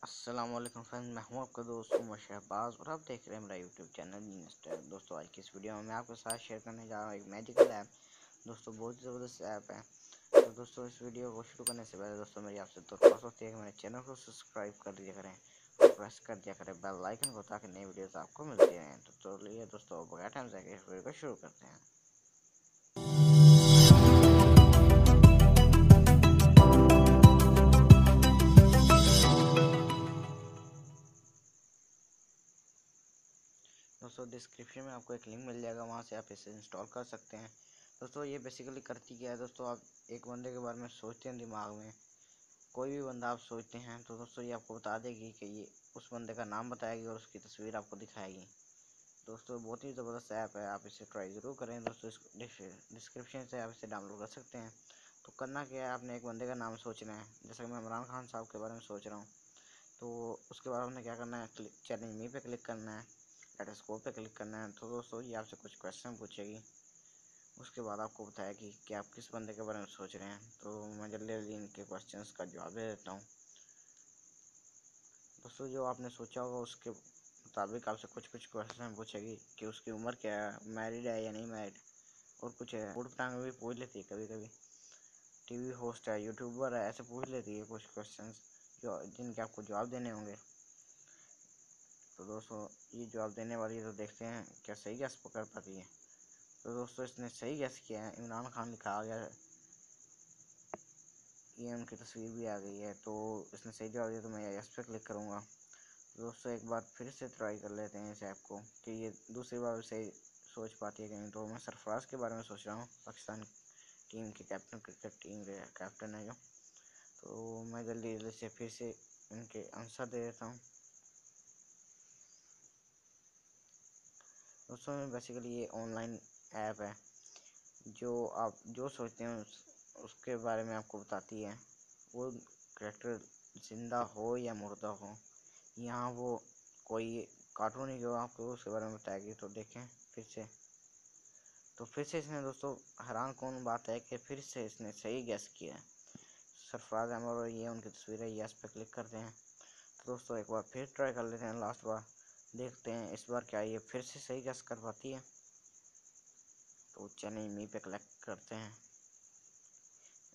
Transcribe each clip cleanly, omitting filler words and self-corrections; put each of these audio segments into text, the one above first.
अस्सलाम वालेकुम फ्रेंड्स, मैं हूं आपका दोस्त उमर शहबाज और आप देख रहे हैं मेरा यूट्यूब चैनल मिस्टर। दोस्तों आज की इस वीडियो में मैं आपके साथ शेयर करने जा रहा हूं एक मैजिकल ऐप। दोस्तों बहुत ज़बरदस्त ऐप है। तो दोस्तों इस वीडियो को शुरू करने से पहले दोस्तों मेरी आपसे दरख्वास्त होती है कि मेरे चैनल को सब्सक्राइब कर दिया करें और प्रेस कर दिया करें बेल आइकन को, ताकि नई वीडियोज़ आपको मिलती रहें। तो चलिए दोस्तों बगैर टाइम से इस वीडियो को शुरू करते हैं। दोस्तों डिस्क्रिप्शन में आपको एक लिंक मिल जाएगा, वहाँ से आप इसे इंस्टॉल कर सकते हैं। दोस्तों ये बेसिकली करती क्या है, दोस्तों आप एक बंदे के बारे में सोचते हैं दिमाग में, कोई भी बंदा आप सोचते हैं तो दोस्तों ये आपको बता देगी कि ये उस बंदे का नाम बताएगी और उसकी तस्वीर आपको दिखाएगी। दोस्तों बहुत ही ज़बरदस्त ऐप है, आप इसे ट्राई ज़रूर करें। दोस्तों इस डिस्क्रिप्शन से आप इसे डाउनलोड कर सकते हैं। तो करना क्या है, आपने एक बंदे का नाम सोचना है। जैसे कि मैं इमरान खान साहब के बारे में सोच रहा हूँ, तो उसके बाद आपने क्या करना है, चैलेंज मी पे क्लिक करना है, लेटेस्कोप पे क्लिक करना है। तो दोस्तों ये आपसे कुछ क्वेश्चन पूछेगी, उसके बाद आपको बताएगी कि आप किस बंदे के बारे में सोच रहे हैं। तो मैं जल्दी जल्दी इनके क्वेश्चंस का जवाब दे देता हूँ। दोस्तों जो आपने सोचा होगा उसके मुताबिक आपसे कुछ क्वेश्चन पूछेगी कि उसकी उम्र क्या है, मैरिड है या नहीं मैरिड, और कुछ है फूड प्लान भी पूछ लेती है कभी कभी, टीवी होस्ट है, यूट्यूबर है, ऐसे पूछ लेती है कुछ क्वेश्चंस जो जिनके आपको जवाब देने होंगे। तो दोस्तों ये जवाब देने वाली है, तो देखते हैं क्या सही गैस पकड़ पाती है। तो दोस्तों इसने सही गैस किया है, इमरान खान लिखा आ गया है, ये उनकी तस्वीर भी आ गई है। तो इसने सही जवाब दिया, तो मैं यस पे क्लिक करूँगा। तो दोस्तों एक बार फिर से ट्राई कर लेते हैं इस ऐप को कि ये दूसरी बार सही सोच पाती है कि नहीं। तो मैं सरफराज के बारे में सोच रहा हूँ, पाकिस्तान टीम के कैप्टन, क्रिकेट टीम के कैप्टन है जो। तो मैं जल्दी जल्दी से फिर से इनके आंसर दे देता हूँ। दोस्तों बेसिकली ये ऑनलाइन ऐप है जो आप जो सोचते हैं उसके बारे में आपको बताती है। वो कैरेक्टर जिंदा हो या मुर्दा हो, यहाँ वो कोई कार्टून ही हो, आपको उसके बारे में बताएगी। तो देखें फिर से इसने दोस्तों हैरान कौन बात है कि फिर से इसने सही गैस किया है। सरफराज अहमद और ये उनकी तस्वीर है, यस पे क्लिक करते हैं। तो दोस्तों एक बार फिर ट्राई कर लेते हैं, लास्ट बार देखते हैं इस बार क्या ये फिर से सही गैस कर पाती है। तो चैलेंज मी पे क्लिक करते हैं।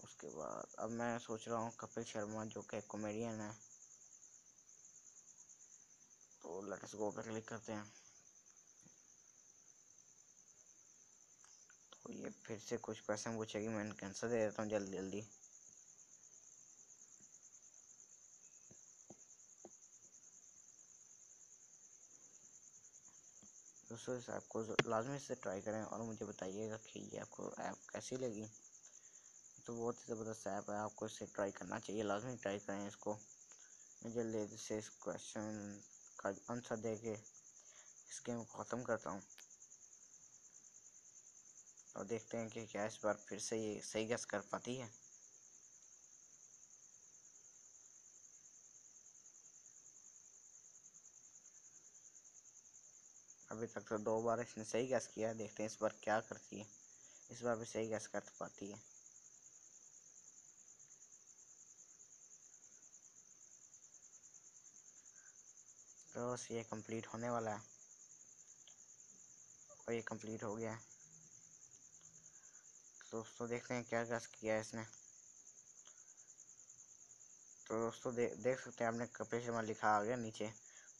उसके बाद अब मैं सोच रहा हूँ कपिल शर्मा जो कि कॉमेडियन है, तो लेट्स गो पे क्लिक करते हैं। तो ये फिर से कुछ क्वेश्चन पूछेगी, मैं इनका आंसर दे देता हूँ जल्दी जल्दी। दोस्तों इस ऐप को लाजमी से ट्राई करें और मुझे बताइएगा कि ये आपको ऐप कैसी लगी। तो बहुत ही ज़बरदस्त ऐप है, आपको इसे ट्राई करना चाहिए, लाजमी ट्राई करें इसको। मैं जल्दी से इस क्वेश्चन का आंसर दे के इस गेम को ख़त्म करता हूँ और देखते हैं कि क्या इस बार फिर से ये सही गैस कर पाती है। अभी तक तो 2 बार इसने सही गैस किया, देखते हैं इस बार क्या करती है। इस बार भी सही गैस कर पाती है। तो बस ये कंप्लीट होने वाला है और ये कंप्लीट हो गया है। तो दोस्तों देखते हैं क्या गैस किया है इसने। तो दोस्तों देख सकते हैं आपने कपिल शर्मा लिखा आ गया नीचे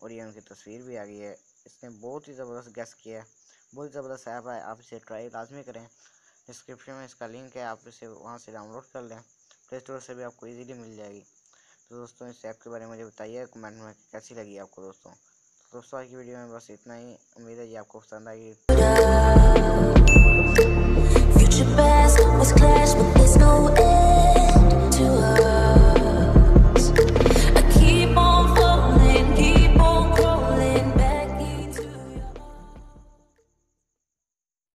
और ये उनकी तस्वीर भी आ गई है। इसने बहुत ही ज़बरदस्त गैस किया है, बहुत ही ज़बरदस्त ऐप है, आप इसे ट्राई लाजमी करें। डिस्क्रिप्शन में इसका लिंक है, आप इसे वहाँ से डाउनलोड कर लें, प्ले स्टोर से भी आपको इजीली मिल जाएगी। तो दोस्तों इस ऐप के बारे में मुझे बताइए कमेंट में कैसी लगी आपको दोस्तों। तो दोस्तों आज की वीडियो में बस इतना ही, उम्मीद है ये आपको पसंद आएगी।